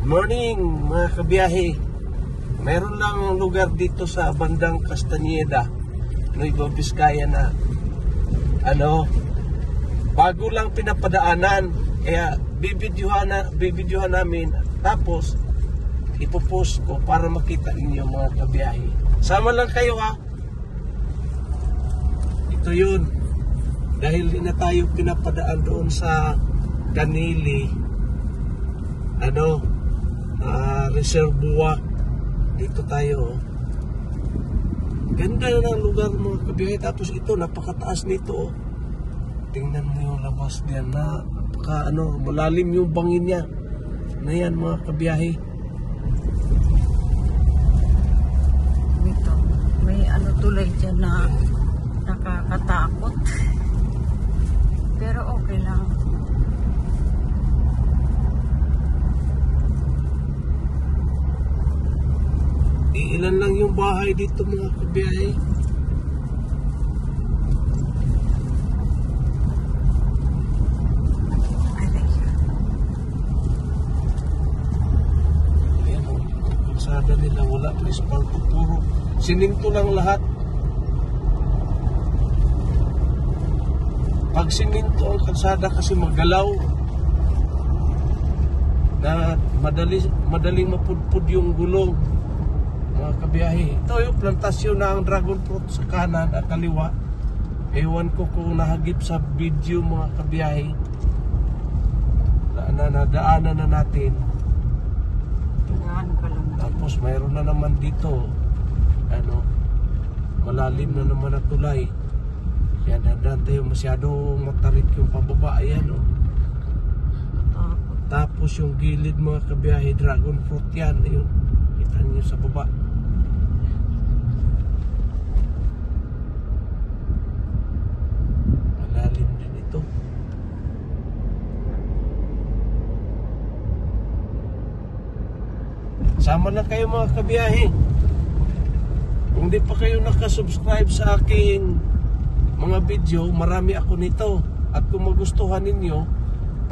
Morning mga kabiyahe. Meron lang lugar dito sa bandang Castañeda, Nueva Vizcaya na bago lang pinapadaanan. Kaya bibidyohan namin, tapos ipopost ko para makita ninyo mga kabiyahe. Sama lang kayo ha. Ito yun. Dahil hindi na tayo pinapadaan doon sa Canili reservoir, dito tayo. Ganda na ng lugar mga kabiyahe. Tapos ito, napakataas nito. Tingnan mo yung labas diyan, napaka malalim yung bangin niya na yan mga kabiyahe. Ito, may tulay dyan na nakakatakot. Pero okay lang. Ilan lang yung bahay dito mga kabiyahe. Ayan o, kalsada nila wala pa ispalto, puro siminto lang lahat. Pag siminto ang kalsada kasi magalaw na madaling mapudpud yung gulong mga kabiyahe. Ito yung plantasyon ng dragon fruit sa kanan at kaliwa. Ewan ko kung nahagip sa video mga kabiyahe. Nadaanan na natin. Tapos mayroon na naman dito malalim na naman na tulay. Yan, dandan tayo, masyadong matarik yung pababa. Ayan Tapos yung gilid mga kabiyahe, dragon fruit yan. Ayun, kita niyo sa baba. Malalim din ito. Sama na kayo mga kabiyahe. Kung di pa kayo nakasubscribe sa aking mga video, marami ako nito. At kung magustuhan ninyo,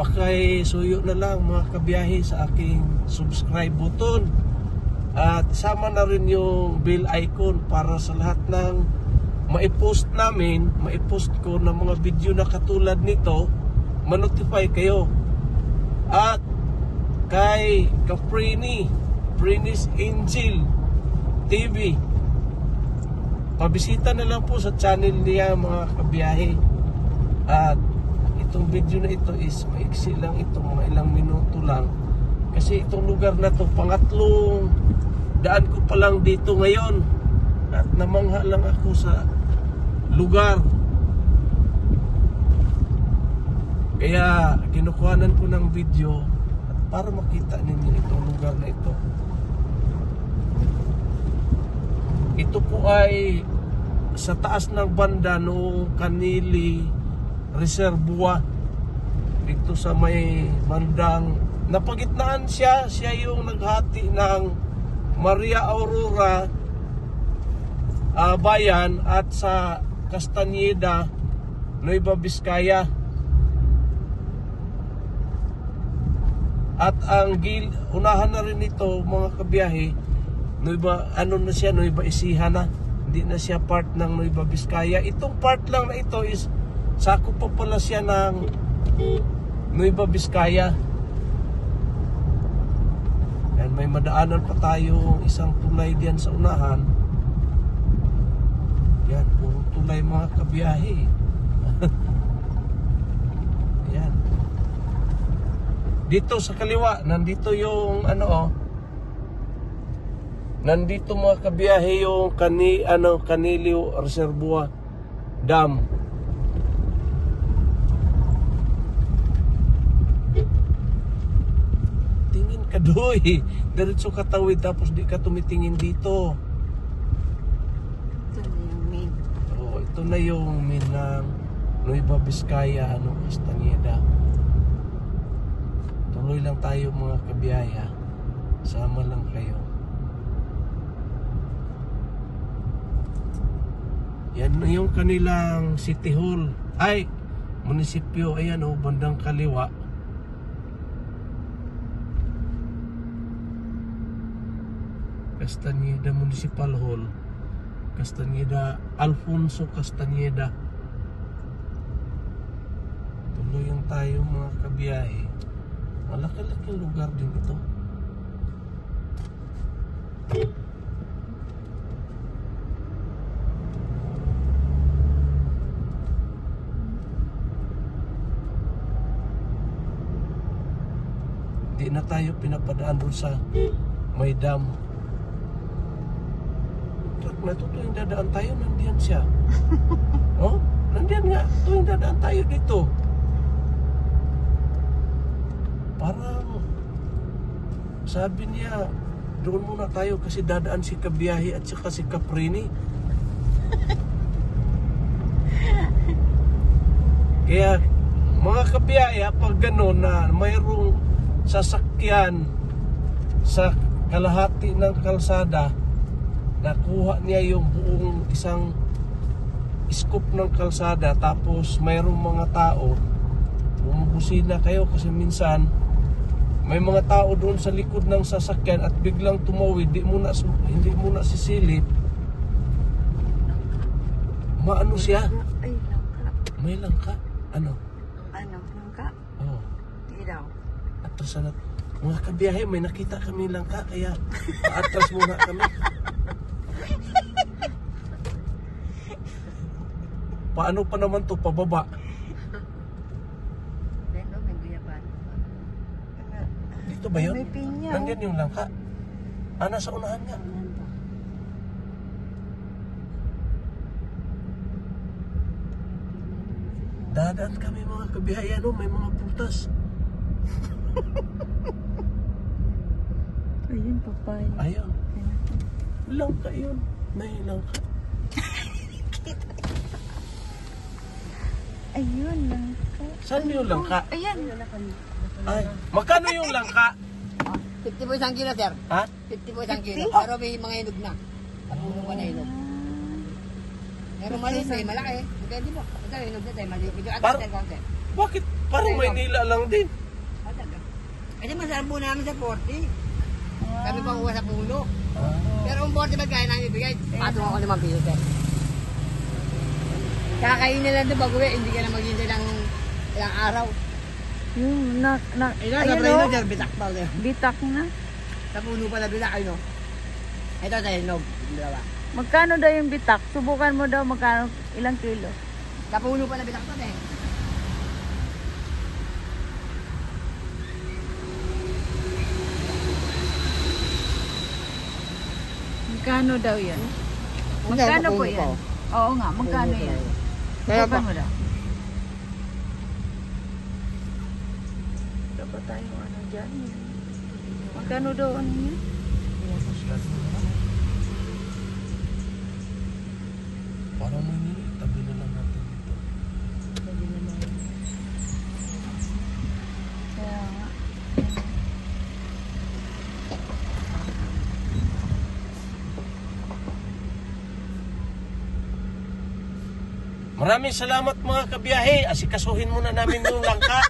pakisuyo na lang mga kabiyahe sa aking subscribe button. At sama na rin yung bell icon para sa lahat ng maipost ko ng mga video na katulad nito, manotify kayo. At kay Caprini's Angel TV, pabisita na lang po sa channel niya mga kabiyahe. At itong video na ito is maiksi lang ito, mga ilang minuto lang. Kasi itong lugar na to, pangatlong daan ko pa lang dito ngayon. At namangha lang ako sa lugar. Kaya kinukuhanan ko ng video at para makita ninyo itong lugar na ito. Ito po ay sa taas ng banda noong Canili Reservoir, dito sa may bandang napagitnaan siya yung naghati ng Maria Aurora bayan at sa Castañeda, Nueva Vizcaya. At ang unahan na rin ito mga kabiyahe, Nueva Ecija na. Hindi na siya part ng Nueva Vizcaya. Itong part lang na ito is sakop pa pala siya ng Nueva Vizcaya. Yan, may madaanan pa tayo isang tulay diyan sa unahan. Yan, puro tulay mga kabiyahe. Yan. Dito sa kaliwa, nandito yung nandito mga kabiyahe yung Canili Reservoir Dam. Tingin ka doy, diretso ka tawid tapos di ka tumitingin dito. Ito na yung main. Ito na yung main ng Nueva Vizcaya, Castañeda. Tuloy lang tayo mga kabiyahe. Sama lang kayo. Yan yung kanilang City Hall. Ay, munisipyo. Ayan bandang kaliwa. Castañeda Municipal Hall, Castañeda, Alfonso Castañeda. Tuloy yung tayo mga kabiyahe. Malaki-laking lugar din ito. Di na tayo pinapadaan doon sa may dam. Truck na ito, tuwing dadaan tayo, nandiyan siya. Oh, nandiyan nga, tuwing dadaan tayo dito. Parang sabi niya, doon muna tayo kasi dadaan si Kabiyahe at saka si Caprini. Kaya mga kabiyahe, pag gano'n na mayroong sasakyan sa kalahati ng kalsada, nakuha niya yung buong isang scoop ng kalsada, tapos mayroong mga tao, bumubusina kayo kasi minsan may mga tao doon sa likod ng sasakyan at biglang tumawid, hindi muna sisilip. Maano siya? Ay, langka. May langka. Ano? Ano, langka? Oh. Di daw. Atras na. Mga kabiyahe, may nakita kami langka, kaya paatras muna kami. Paano pa naman to pababa? Pero may guyaban. Dito ba yun? May pinya. Nandiyan yung langka. Nasa unahan nga. Dadaan kami mga kabiyahe, may mga prutas. Ayun, papaya. Ayun. Langka yun. May langka. Ayun, langka. Saan yung langka? Ayan. Ay, magkano yung langka? 50 po isang kilo, sir. Ha? 50 po isang kilo. 50? Pero may mga hinog na. Puno ka na hinog. Pero maliit eh, malaki. Depende po. Ito, hinog na tayo, maliit. Medyo Par- atas tayo konti. Bakit? Parang Maynila lang din. Kasi masarap po namin sa 40. Kami pa kuha sa puno. Ah. Pero kung 40 ba kaya namin ibigay, patong ako 5 piso, sir. Kakainin lang ito bago hindi ka na maghintay ng ilang araw. Yung Ito, ayun, sa preno, oh. sir, bitak pa ulit. Bitak na. Sa puno pa na bitak, ayun o. Ito sa hinog, yung dalawa. Magkano daw yung bitak? Subukan mo daw magkano, ilang kilo. Sa puno pa na bitak to, eh. Magkano daw yan? Hindi, Magkano sa po puno yan? pa, oh. Oo nga, magkano Puno pa yan? yun. Kaya Subukan pa. mo daw. Dapat tayo ano dyan. Magkano daw ano yan? Parang Maynila, tabi na lang natin dito. Kaya nga. Maraming salamat mga kabiyahe. Asikasuhin muna namin yung langka.